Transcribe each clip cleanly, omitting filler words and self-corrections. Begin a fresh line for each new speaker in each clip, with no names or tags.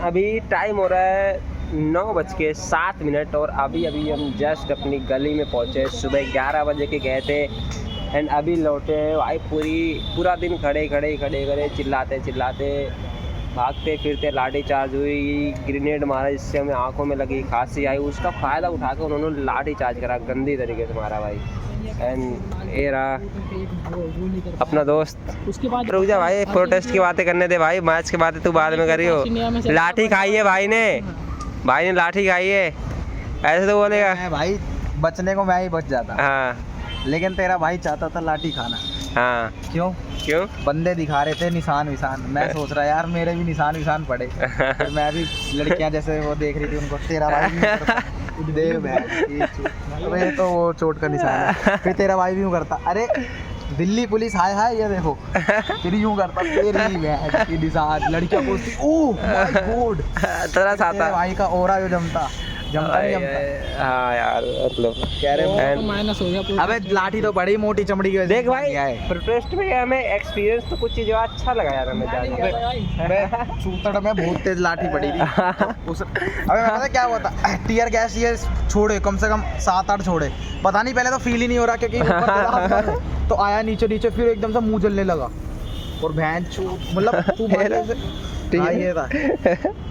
अभी टाइम हो रहा है 9:07 और अभी हम जस्ट अपनी गली में पहुँचे। सुबह 11 बजे के गए थे एंड अभी लौटे हैं भाई। पूरा दिन खड़े चिल्लाते भागते फिरते, लाठी चार्ज हुई, ग्रेनेड मारा जिससे हमें आंखों में लगी, खांसी आई। उसका फ़ायदा उठा कर उन्होंने लाठी चार्ज करा, गंदी तरीके से मारा भाई। एंड ये रहा अपना दोस्त। उसके बाद रुक जा भाई, प्रोटेस्ट की बातें करने दे भाई, मैच की बातें तू बाद में करी हो। लाठी खाई है भाई ने लाठी खाई है, ऐसे तो बोलेगा
भाई। बचने को मैं ही बच जाता।
हाँ,
लेकिन तेरा भाई चाहता था लाठी खाना।
हाँ,
क्यों बंदे दिखा रहे थे निशान विशान, मैं सोच रहा यार मेरे भी निशान विशान पड़े। फिर मैं भी लड़कियां जैसे वो देख रही थी उनको, तेरा भाई भी अरे तो वो चोट का निशान है। फिर तेरा भाई भी यूँ करता, अरे दिल्ली पुलिस हाय हाय ये देखो। फिर यूँ करता, तेरी बहन की निशान। लड़कियां पूछती ओह माय गॉड,
तेरा साथा
भाई का ओरा जो जमता नहीं जमता।
हाँ यार, मतलब
कह रहे
माइनस हो गया।
अबे लाठी तो बड़ी मोटी चमड़ी की।
देख भाई, प्रोटेस्ट में हमें एक्सपीरियंस तो कुछ चीज़ें अच्छा लगा यार हमें जान।
सूतड़ में बहुत तेज लाठी पड़ी थी। अबे मैं पता क्या हुआ था, टीयर गैस ये छोड़े कम से कम 7-8 छोड़े, पता नहीं पहले तो फील ही नहीं हो रहा क्योंकि ऊपर तो आया नीचे फिर एकदम से मुंह जलने लगा। और भैंस मतलब तू ये था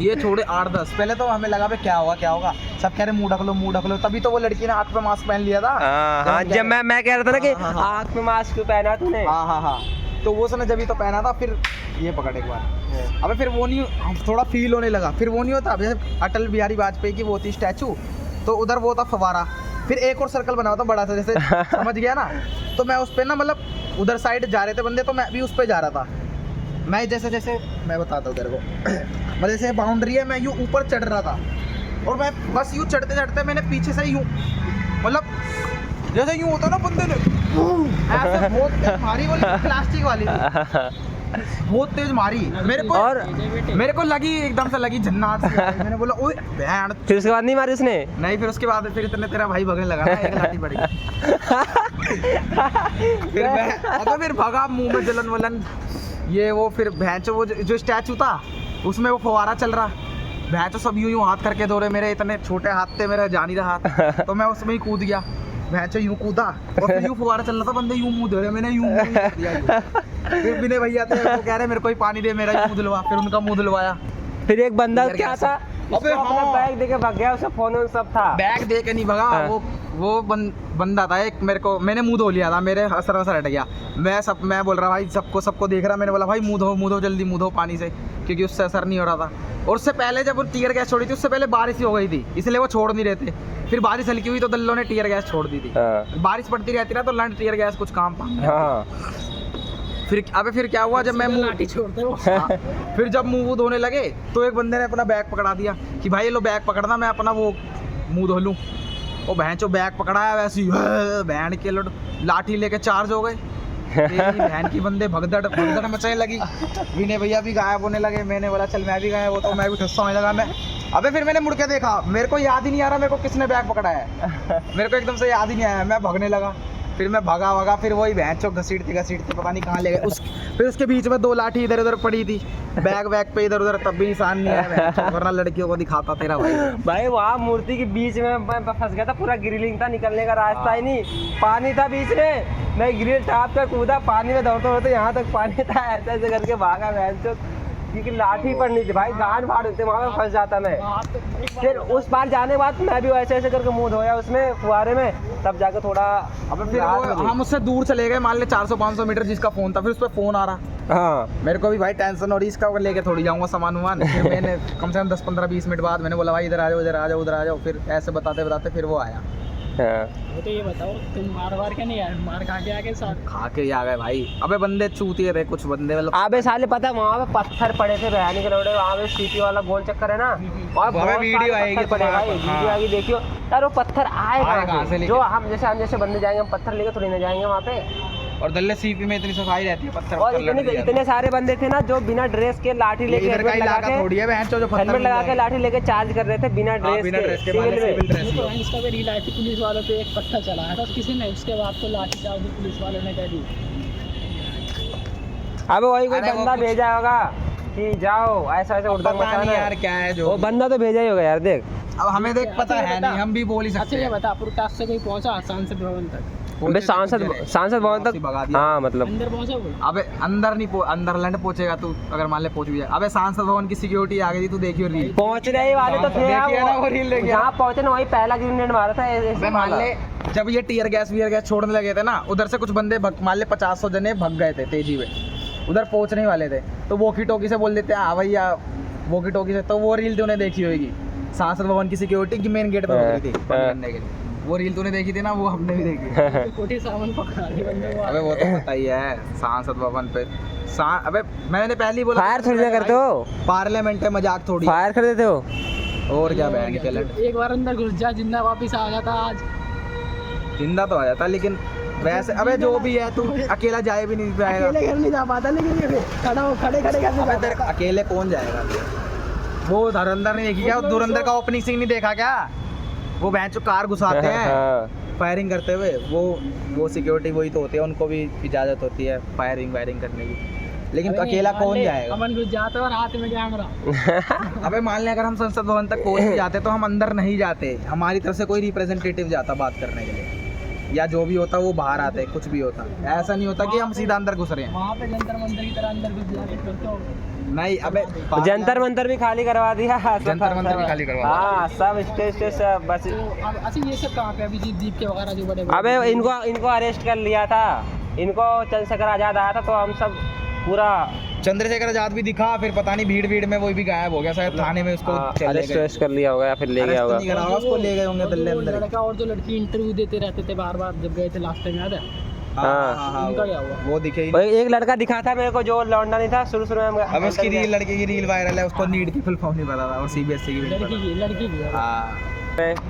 ये छोड़े 8-10। पहले तो हमें लगा क्या होगा, सब कह रहे मुंह ढक लो। तभी तो वो लड़की ने आँख पे मास्क पहन लिया था।
हाँ, जब मैं कह रहा था ना कि आँख पे मास्क क्यों पहना तूने।
हाँ, तो वो उसने जब ही तो पहना था। फिर ये पकड़ एक बार, अबे फिर वो नहीं, थोड़ा फील होने लगा। फिर वो नहीं होता जैसे अटल बिहारी वाजपेयी की वो थी स्टैचू, तो उधर वो था फवारा। फिर एक और सर्कल बना था बड़ा सा, जैसे समझ गया ना। तो मैं उस पे ना, मतलब उधर साइड जा रहे थे बंदे, तो मैं भी उस पे जा रहा था। मैं जैसे मैं बताता हूँ तेरे को, मतलब जैसे बाउंड्री है, मैं यूँ ऊपर चढ़ रहा था और मैं बस यूँ चढ़ते मैंने पीछे से यूँ, मतलब जैसे यूँ होता ना बंदे ने ऐसे बहुत तेज मारी, वाली प्लास्टिक वाली बहुत तेज मारी मेरे को लगी, एकदम से लगी झन्नाट सी। मैंने बोला ओए बैंड।
फिर उसके बाद नहीं मारी उसने?
नहीं, फिर उसके बाद फिर इतने तेरा भाई भगने लगा ना, एक लाठी पड़ी। फिर भगा, मुंह में जलन वलन ये वो। फिर भैंचो वो जो स्टैचू था उसमें वो फवारा चल रहा, भैंचो सब यूं हाथ करके दो रहे। मेरे इतने छोटे हाथ थे, मेरा जानी रहा हाथ, तो मैं उसमें ही कूद गया। भैंचो यूं कूदा और फिर यूं फवारा चल रहा था, बंदे यूं मुंह धो रहे, मैंने यूं दिया। फिर विनय भैया थे, वो कह रहे मेरे को ही पानी दे, मेरा मुंह धुलवा। फिर उनका मुंह धुलवाया।
फिर एक बंदा क्या था,
अबे
अपना बैग देके भाग गया, उसका फोन सब था।
बैग दे के नहीं भगा, वो बंदा था एक, मैंने मुंह धो लिया था, मेरे असर हट गया। मैं बोल रहा भाई सबको देख रहा, मैंने बोला भाई मुंह धो जल्दी, मुंह धो पानी से, क्योंकि उससे असर नहीं हो रहा था। और उससे पहले जब वो टीयर गैस छोड़ी थी, उससे पहले बारिश ही हो गई थी, इसलिए वो छोड़ नहीं रहे थे। फिर बारिश हल्की हुई तो दल्लों ने टीयर गैस छोड़ दी थी। बारिश पड़ती रहती ना तो लंड टीयर गैस कुछ काम फिर क्या हुआ, जब मैं मुंह छोड़ते हो फिर जब मुंह धोने लगे तो एक बंदे ने अपना बैग पकड़ा दिया कि भाई लो बैग पकड़ना, मैं अपना वो मुंह धो लूँ। वो भैंचो बैग पकड़ाया, वैसे ही बहन के लड़ लाठी लेके चार्ज हो गए। बहन की बंदे भगदड़ मचाने लगी। विनय भैया भी गायब होने लगे। मैंने बोला चल मैं भी गायब होता हूँ, मैं भी ठस्सा होने लगा। अबे फिर मैंने मुड़ के देखा, मेरे को याद ही नहीं आ रहा मेरे को किसने बैग पकड़ा है। मेरे को एकदम से याद ही नहीं आया, मैं भगने लगा। फिर मैं भगा, फिर वही भैंचो घसीटते पता नहीं कहाँ ले गए। फिर उसके बीच में 2 लाठी इधर उधर पड़ी थी, बैग पे इधर उधर, तब भी निशान नहीं आया, वरना लड़कियों को दिखाता तेरा भाई।
वहाँ मूर्ति के बीच में मैं फंस गया था, पूरा ग्रिलिंग था, निकलने का रास्ता ही नहीं, पानी था बीच में। मैं ग्रिल टाप कर कूदा, पानी में दौड़ते यहाँ तक पानी था, ऐसे करके भागा भैंचो, क्योंकि लाठी पड़नी थी भाई, गांड फाड़ देते, वहाँ पे फंस जाता मैं। फिर उस बार जाने के बाद मैं भी ऐसे करके मुंह धोया उसमें फुहारे में, तब जाकर थोड़ा। अब फिर
हम उससे दूर चले गए, मान ले 400-500 मीटर जिसका फोन था, फिर उस पर फोन आ रहा।
हाँ,
मेरे को भी भाई टेंशन हो रही, इसका लेके थोड़ी जाऊंगा सामान। फिर मैंने कम से कम 10-15-20 मिनट बाद मैंने बोला भाई इधर आ जाओ, उधर आ जाओ। फिर ऐसे बताते फिर वो आया।
वो तो ये बताओ, तुम मार के नहीं आए, मार खा के आ गए
भाई। अबे बंदे चूतिए थे कुछ बंदे, मतलब
अबे साले पता है वहाँ पे पत्थर पड़े थे बहनी के लोड़े, वहाँ पे सीटी वाला गोल चक्कर है ना, वहाँ बहुत
वीडियो आएगी
पड़े भाई, वीडियो आएगी देखियो यार। वो पत्थर आए कहाँ से? जो हम जैसे बंदे जाएंगे, हम पत्थर लेके थोड़ी ना जाएंगे वहाँ पे।
और दल्ले सीपी में इतनी सफाई रहती है, पत्थर
और इतने सारे बंदे थे ना जो बिना ड्रेस के लाठी लेके हेलमेट लगा के लाठी लेके चार्ज कर रहे थे बिना ड्रेस के।
इसका भी रील आई थी, पुलिस वालों पे एक पत्थर चलाया था किसी ने, उसके बाद तो लाठी चार्ज पुलिस वालों ने कर दी।
अब वही कोई बंदा भेजा होगा कि जाओ ऐसा ऐसा उड़दंग
पता नहीं
मचाना
यार
है।
क्या है जो
वो बंदा तो भेजा ही होगा यार, देख।
अब हमें देख पता है नहीं, हम भी बोल ही
अच्छा
सकते
ये
हैं।
बता, पुरटास से कोई पहुंचा सांसद भवन तक?
अबे सांसद भवन
वापसी भगा
तक,
दिया।
हाँ मतलब
अंदर पहुंचा वो?
अबे अंदर नहीं अंदरलैंड पहुंचेगा तू, अगर मान ले पहुंच भी जाए। अबे सांसद भवन की सिक्योरिटी आ गई थी, तू देखियो रील।
पहुंचने ही वाले तो थे
देखिए ना वो रील, देखिए।
जहाँ पहुंचे ना वही पहला ग्रेनेड मारा था ऐसे
अबे मान ले जब ये टीयर गैस छोड़ने लगे थे ना, उधर से कुछ बंदे मान ले 50-100 जने भग गए थे तेजी में, उधर पहुंचने ही वाले थे, तो वॉकी टॉकी से बोल देते हैं हाँ भैया वॉकी टॉकी से। तो वो रील तूने देखी होगी, सांसद भवन की सिक्योरिटी की मेन गेट पे रुक रही थी बंद करने के लिए। वो रील तूने देखी थी ना, वो हमने भी देखी।
कोठी सामान पकड़ा दी बंदे को।
अबे वो तो पता ही है सांसद भवन पे। अबे मैंने पहले ही बोला
फायर थोड़ी ना करते हो,
पार्लियामेंट है, मजाक थोड़ी।
फायर कर देते हो।
और क्या बहन के लड़,
एक बार अंदर घुस जा, जिंदा वापिस आ जाता आज।
जिंदा तो आ जाता, लेकिन वैसे अबे जो भी है तू अकेला जाए भी नहीं पाएगा।
अकेले घर नहीं जा पाता, लेकिन ये खड़े खड़े
अबे तेरे अकेले कौन जाएगा? वो धुरंधर नहीं देखी क्या? धुरंधर का ओपनिंग सीन नहीं देखा क्या? वो बहन जो कार घुसाते हैं फायरिंग करते हुए, वो सिक्योरिटी वही तो होती है, उनको भी इजाजत होती है फायरिंग वायरिंग करने की, लेकिन अकेला कौन जाएगा?
अमन घुस जाते और हाथ में कैमरा।
अबे मान ले अगर हम संसद भवन तक पहुंच भी जाते तो हम अंदर नहीं जाते, हमारी तरफ से कोई रिप्रेजेंटेटिव जाता बात करने के लिए, या जो भी होता वो बाहर आते, कुछ भी होता। ऐसा नहीं होता कि हम सीधा अंदर घुस रहे हैं।
वहाँ पे जंतर मंतर की तरह अंदर घुस जाते फिर तो।
नहीं अबे
जंतर मंतर भी खाली करवा दिया,
जंतर मंतर भी खाली करवा दिया।
हाँ सब स्टेज सब बस।
तो अब अच्छा ये सब कहाँ पे अभी जीप के वगैरह जो बड़े
अबे इनको अरेस्ट कर लिया था, इनको चंद्रशेखर आजाद आया था, तो हम सब पूरा
चंद्रशेखर आजाद भी दिखा, फिर पता नहीं भीड़ में वो भी गायब हो गया शायद, थाने में उसको
अरेस्ट कर लिया होगा या फिर ले गया होगा।
नहीं करा होगा, उसको ले गए होंगे दिल्ली अंदर।
लड़का और जो लड़की इंटरव्यू देते रहते थे बार बार जब गए थे लास्ट टाइम, याद है?
हाँ
उनका क्या हुआ?
वो दिखे ही
और एक लड़का दिखा था मेरे को जो लौंडा नहीं था शुरू में।
अब उसकी रील, लड़के की रील वायरल है, उसको नीट की फुल फॉर्म नहीं पता था और सीबीएसई की भी नहीं
लड़की की
पता। हाँ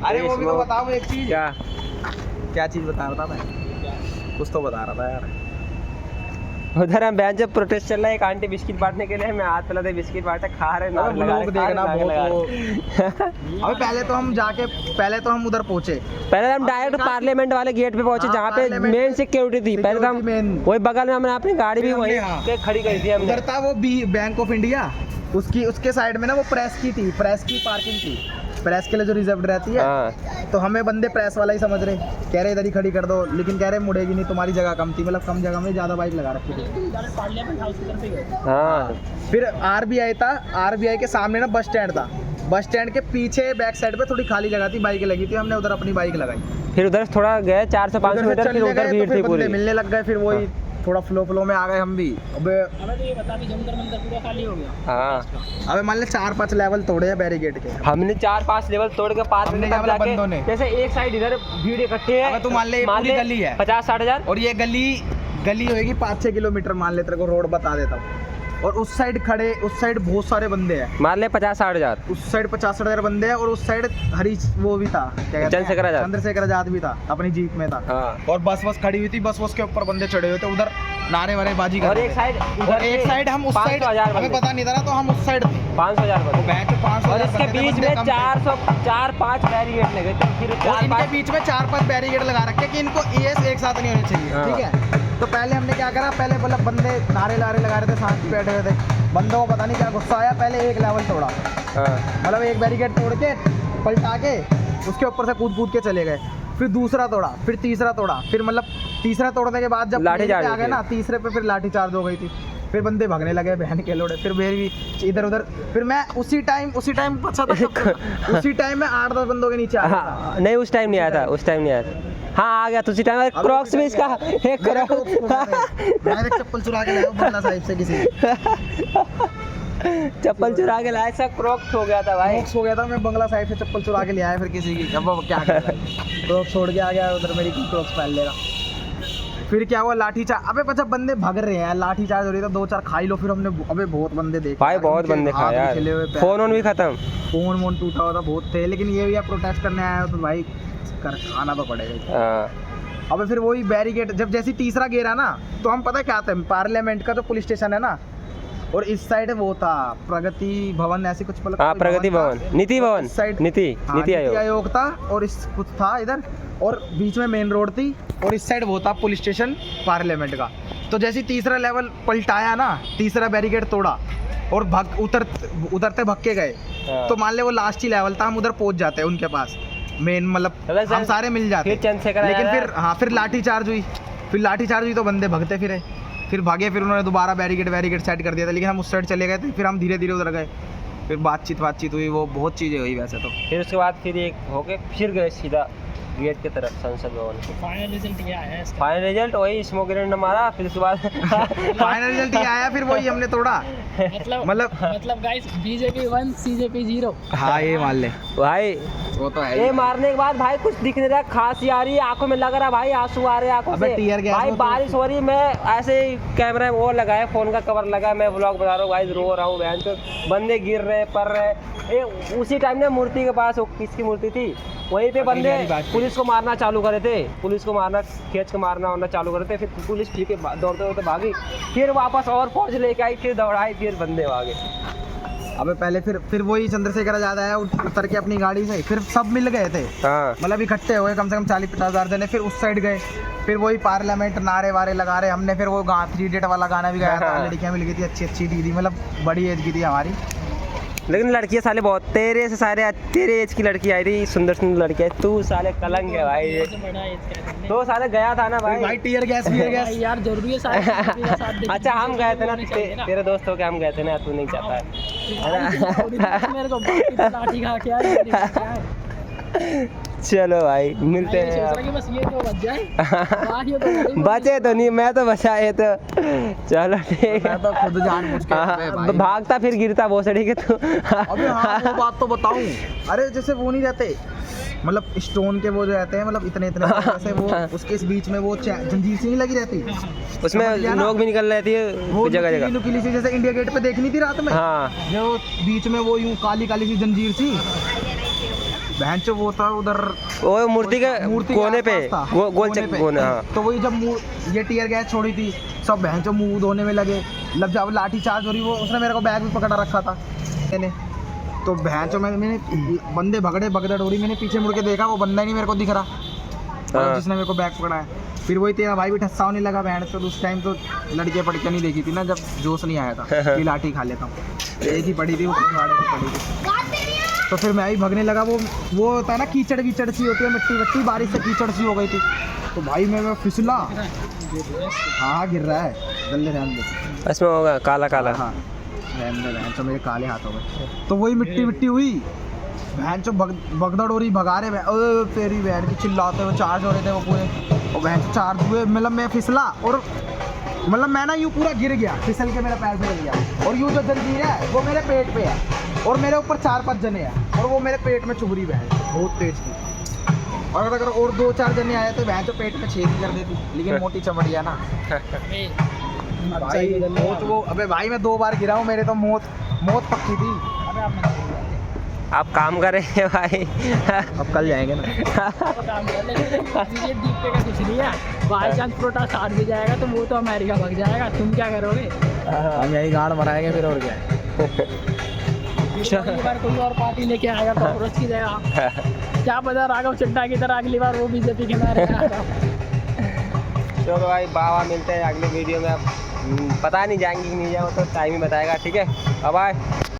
अरे वो भी तो बताओ एक चीज। क्या चीज बता मैं कुछ तो बता रहा था यार।
उधर हम बैंक जब प्रोटेस्ट चल रहा है, एक आंटी बिस्किट बांटने के लिए, मैं हाथ फैलाते बिस्किट बांटे खा रहे
अबे लोग देखना बहुत वो। अबे पहले तो हम उधर पहुंचे,
पहले हम डायरेक्ट पार्लियामेंट वाले गेट पे पहुंचे,
हाँ,
जहाँ पे
पार्लियामेंट
मेन सिक्योरिटी थी। पहले तो हम वही बगल में हमने अपनी गाड़ी भी वहीं पे खड़ी करी थी हमने।
उधर था वो बैंक ऑफ इंडिया, उसके साइड में ना वो प्रेस की पार्किंग थी, प्रेस के लिए जो रिजर्व रहती है। तो हमें बंदे प्रेस वाला ही समझ रहे, कह रहे इधर ही खड़ी कर दो, लेकिन कह रहे मुड़ेगी नहीं, तुम्हारी जगह कम थी, मतलब कम जगह में ज्यादा बाइक लगा रखी थी।
पार्लियामेंट हाउस की तरफ ही गए।
हाँ
फिर आरबीआई था, आरबीआई के सामने ना बस स्टैंड था, बस स्टैंड के पीछे बैक साइड पे थोड़ी खाली जगह थी, बाइक लगी थी, हमने उधर अपनी बाइक लगाई।
फिर उधर थोड़ा गए 400-500 मीटर, फिर उधर भीड़ थी पूरी,
मिलने लग गए, फिर वही थोड़ा फ्लो में आ गए हम भी। अबे
तो ये बता भी जंतर मंतर पूरा खाली हो गया।
हाँ
अबे मान ले 4-5 लेवल तोड़े हैं बैरिकेड के।
हमने 4-5 लेवल तोड़ के पास
हमने
में
क्या बोला
जाके,
बंदों ने?
जैसे एक साइड इधर भीड़ इकट्ठे है।
अबे तू मान ले ये पूरी गली है
50-60 हजार,
और ये गली होगी 5-6 किलोमीटर, मान ले तेरे को रोड बता देता हूँ, और उस साइड बहुत सारे बंदे हैं,
मान ले 50-60 हजार।
उस साइड 50-60 हजार बंदे हैं, और उस साइड वो भी था, क्या कहते हैं, चंद्रशेखर आजाद भी था, अपनी जीप में था।
हाँ।
और बस खड़ी हुई थी, बस के ऊपर बंदे चढ़े हुए थे, उधर नारे वारे बाजी कर
और
रहे
एक
थे।
साइड
और एक साइड हम उस साइड,
500,000
हमें पता नहीं था ना, तो हम उस साइड थे।
500 हजार
बैच 500
और इसके बीच में 4-5 बैरिकेड लगे थे, फिर
और इनके बीच में 4-5 बैरिकेड लगा रखे कि इनको एएस एक साथ नहीं होने चाहिए।
हाँ।
ठीक है, तो पहले हमने क्या करा, पहले मतलब बंदे नारे लगा रहे थे, साथ बैठे हुए थे, बंदों को पता नहीं क्या गुस्सा आया, पहले एक लेवल तोड़ा, मतलब एक बैरिकेड तोड़ के पलटा के उसके ऊपर से कूद के चले गए, फिर दूसरा तोड़ा, फिर तीसरा तोड़ा, फिर मतलब तीसरा तोड़ने के बाद जब
लाठीचार्ज
आ गए ना, तीसरे पे फिर लाठीचार्ज हो गई थी, फिर बंदे भागने लगे बहन के लोड़े, फिर मेरी भी इधर उधर, फिर मैं उसी टाइम बचा था उसी टाइम में 8-10 बंदों के नीचे आ गया था।
हाँ, नहीं उस टाइम नहीं आया था, उस टाइम नहीं आया था। हाँ आ गया तो उसी टाइम क्रॉक्स भी इसका एक
मैंने चप्पल चुरा के लाया बंगला साहिब से, किसी
चप्पल चुरा के लाया, सब क्रॉक्स हो गया था भाई,
क्रॉक्स हो गया था, मैं बंगला साहिब से चप्पल चुरा के ले आया, फिर किसी की, अब वो क्या करेगा, क्रॉक्स छोड़ के आ गया उधर, मेरी क्रॉक्स पहन लेगा। फिर क्या हुआ, लाठीचार्ज, अबे बच्चा बंदे भाग रहे हैं, लाठीचार्ज हो रही था, 2-4 खाई लो, फिर हमने अबे बहुत बंदे देखे
भाई, बहुत बंदे खाए यार, फोन भी खत्म,
फोन टूटा हुआ था, बहुत थे, लेकिन ये भी आप प्रोटेस्ट करने आया हो तो भाई खाना तो पड़ेगा। अबे फिर वही बैरिकेड, जब जैसी तीसरा गिरा ना, तो हम पता क्या थे, पार्लियामेंट का जो पुलिस स्टेशन है ना, और इस साइड वो था प्रगति भवन, ऐसी कुछ
प्रगति भवन, नीति भवन, नीति
आयोग था, और इस कुछ था इधर, और बीच में मेन रोड थी, और इस साइड वो था पुलिस स्टेशन पार्लियामेंट का। तो जैसे तीसरा लेवल पलटाया ना, तीसरा बैरिकेड तोड़ा, और उतरते भग के गए,
हाँ।
तो मान ले वो लास्ट ही लेवल था, हम उधर पहुंच जाते हैं उनके पास मेन, मतलब
मतलब
हम सारे मिल जाते।
फिर चंद्रशेखर आया
लेकिन
था।
फिर हाँ, फिर लाठी चार्ज हुई तो बंदे भगते फिरे, फिर भागे, फिर उन्होंने दोबारा बैरिकेड सेट कर दिया था, लेकिन हम उस साइड चले गए थे, फिर हम धीरे धीरे उधर गए, फिर बातचीत हुई, वो बहुत चीज़ें हुई वैसे तो।
फिर उसके बाद फिर एक होके फिर गए सीधा गेट की तरफ संसद भवन के।
फाइनल रिजल्ट क्या आया इसका?
फाइनल रिजल्ट वही स्मोक ग्रेनेड मारा, फिर उसके बाद
फाइनल रिजल्ट ये आया, फिर वही हमने तोड़ा।
मतलब गाइस बीजेपी 1 सीजेपी 0।
हाँ ये मान ले
भाई,
वो तो है
ये मारने के बाद भाई कुछ दिख नहीं रहा, खांसी आ रही है, आंखों में लग रहा भाई आंसू आ रहे हैं आंखों
अबे
से।
tear gas
भाई
वो तो-
बारिश हो रही है, मैं ऐसे ही कैमरा में वो लगाया, फोन का कवर लगा, मैं व्लॉग बना रहा हूँ भाई, रो रहा हूँ बहन चोद, बंदे गिर रहे पड़ रहे। ये उसी टाइम ना मूर्ति के पास, वो किसकी मूर्ति थी, वहीं पे बंदे पुलिस को मारना चालू करे थे, पुलिस को मारना, खींच के मारना चालू करे थे, फिर पुलिस ठीक है दौड़ते दौड़ते भागी, फिर वापस और फौज लेके आई, फिर दौड़ाई, फिर बंदे भागे।
अबे पहले फिर वही चंद्रशेखर आजाद आया, उतर के अपनी गाड़ी से, फिर सब मिल गए थे,
हाँ
मतलब इकट्ठे हुए कम से कम 40-50 हज़ार जने, फिर उस साइड गए, फिर वही पार्लियामेंट नारे वारे लगा रहे हमने, फिर वो 3 डेट वाला गाना भी गाया था,
हाँ।
लड़कियां मिल गई थी अच्छी दीदी, मतलब बड़ी एज की थी हमारी।
लेकिन लड़कियां साले बहुत, तेरे से सारे तेरे एज की लड़की आई थी, सुंदर सुंदर लड़कियां, तू साले कलंक है भाई ये।
बड़ा एज क्या करने?
तो साले गया था ना भाई।
भाई टीयर गैस
भाई यार जरूरी है सारे
अच्छा हम गए थे ना, तेरे दोस्त हो के हम गए थे ना, तू नहीं चाहता है।
मेरे को लाठी खा के यार।
चलो भाई मिलते हैं
सोच रहा कि बस ये तो बच जाए, बाकी तो भाई
बचे तो नहीं, मैं तो बचाए तो। चलो ठीक है,
मैं तो खुद जानबूझ के अबे भाई।
भागता फिर गिरता बहुत सड़ी के तू।
अबे हाँ वो बात तो बताऊं, अरे जैसे वो नहीं रहते, मतलब स्टोन के वो जो रहते हैं, मतलब इतने ऐसे वो उसके इस बीच में वो जंजीर सी नहीं लगी रहती,
उसमें
समझ गया ना?
लोग भी निकल रहे थे
वो
जगह जगह।
नुकीली सी, जैसे इंडिया गेट पे देखनी थी रात में,
हाँ
जो बीच में वो यूं काली सी जंजीर सी, बहन चो वो था उधर
वो मूर्ति के कोने पे,
आसपास था,
गोल
कोने
चक
पे।
कोने। हाँ
तो वही जब ये टीयर गैस छोड़ी थी, सब बहन चो मुंह धोने में लगे, जब लाठी चार्ज हो रही, वो उसने मेरे को बैग भी पकड़ा रखा था मैंने, तो बहन चो मैंने बंदे भगदड़ हो रही, मैंने पीछे मुड़ के देखा, वो बंदा ही नहीं मेरे को दिख रहा,
हाँ।
जिसने मेरे को बैग पकड़ा है। फिर वही तेरा भाई भी ठस्सा होने लगा बहन चो, उस टाइम तो लड़कियां पड़कियां नहीं देखी थी ना, जब जोश नहीं आया था कि लाठी खा लेता हूँ, एक ही पड़ी थी, वो पिछवाड़े पे पड़ी थी, तो फिर मैं भी भगने लगा, वो होता है ना कीचड़ सी होती है, मिट्टी बारिश से कीचड़ सी हो गई थी, तो भाई मैं फिसला, हाँ गिर रहा है, जल्दी रहने दे,
इसमें होगा काला काला।
हाँ रहने दे, मेरे काले हाथ हो गए, तो वही मिट्टी हुई, बहन चो भगदड़ हो रही, भगा रहे तेरी बहन की, चिल्लाते हुए चार्ज हो रहे थे वो पूरे, और बहन चो चार्ज हुए, मतलब मैं फिसला, और मतलब मैं ना यूँ पूरा गिर गया, फिसल के मेरा पैर फिसल गया, और यूँ जो जंजीर है वो मेरे पेट पे है, और मेरे ऊपर 4-5 जने हैं, और वो मेरे पेट में चुभ रही बहन बहुत तेज थी, और अगर और 2-4 जने आए तो बहन तो पेट में छेद ही कर देती, लेकिन मोटी चमड़ी है ना भाई, मौत वो, अबे भाई मैं 2 बार गिरा हूँ, मेरे तो मौत पक्की थी।
आप काम कर रहे हैं भाई।
अब कल जाएंगे ना,
काम कर लेंगे, दीपे का कुछ नहीं है, बाई चांस प्रोटेस्ट हार भी जाएगा तो वो तो अमेरिका भाग जाएगा, तुम क्या करोगे?
हम यही गाड़ बनाएंगे फिर, और क्या है।
अगली बार कोई और पार्टी लेके आएगा कांग्रेस की जगह, क्या पता राघव चड्ढा की तरह अगली बार वो बीजेपी के नारे आएगा।
चलो भाई बाबा, मिलते हैं अगले वीडियो में। अब पता नहीं जाएंगे कि नहीं जाएंगे, तो टाइम ही बताएगा। ठीक है, बाय बाय।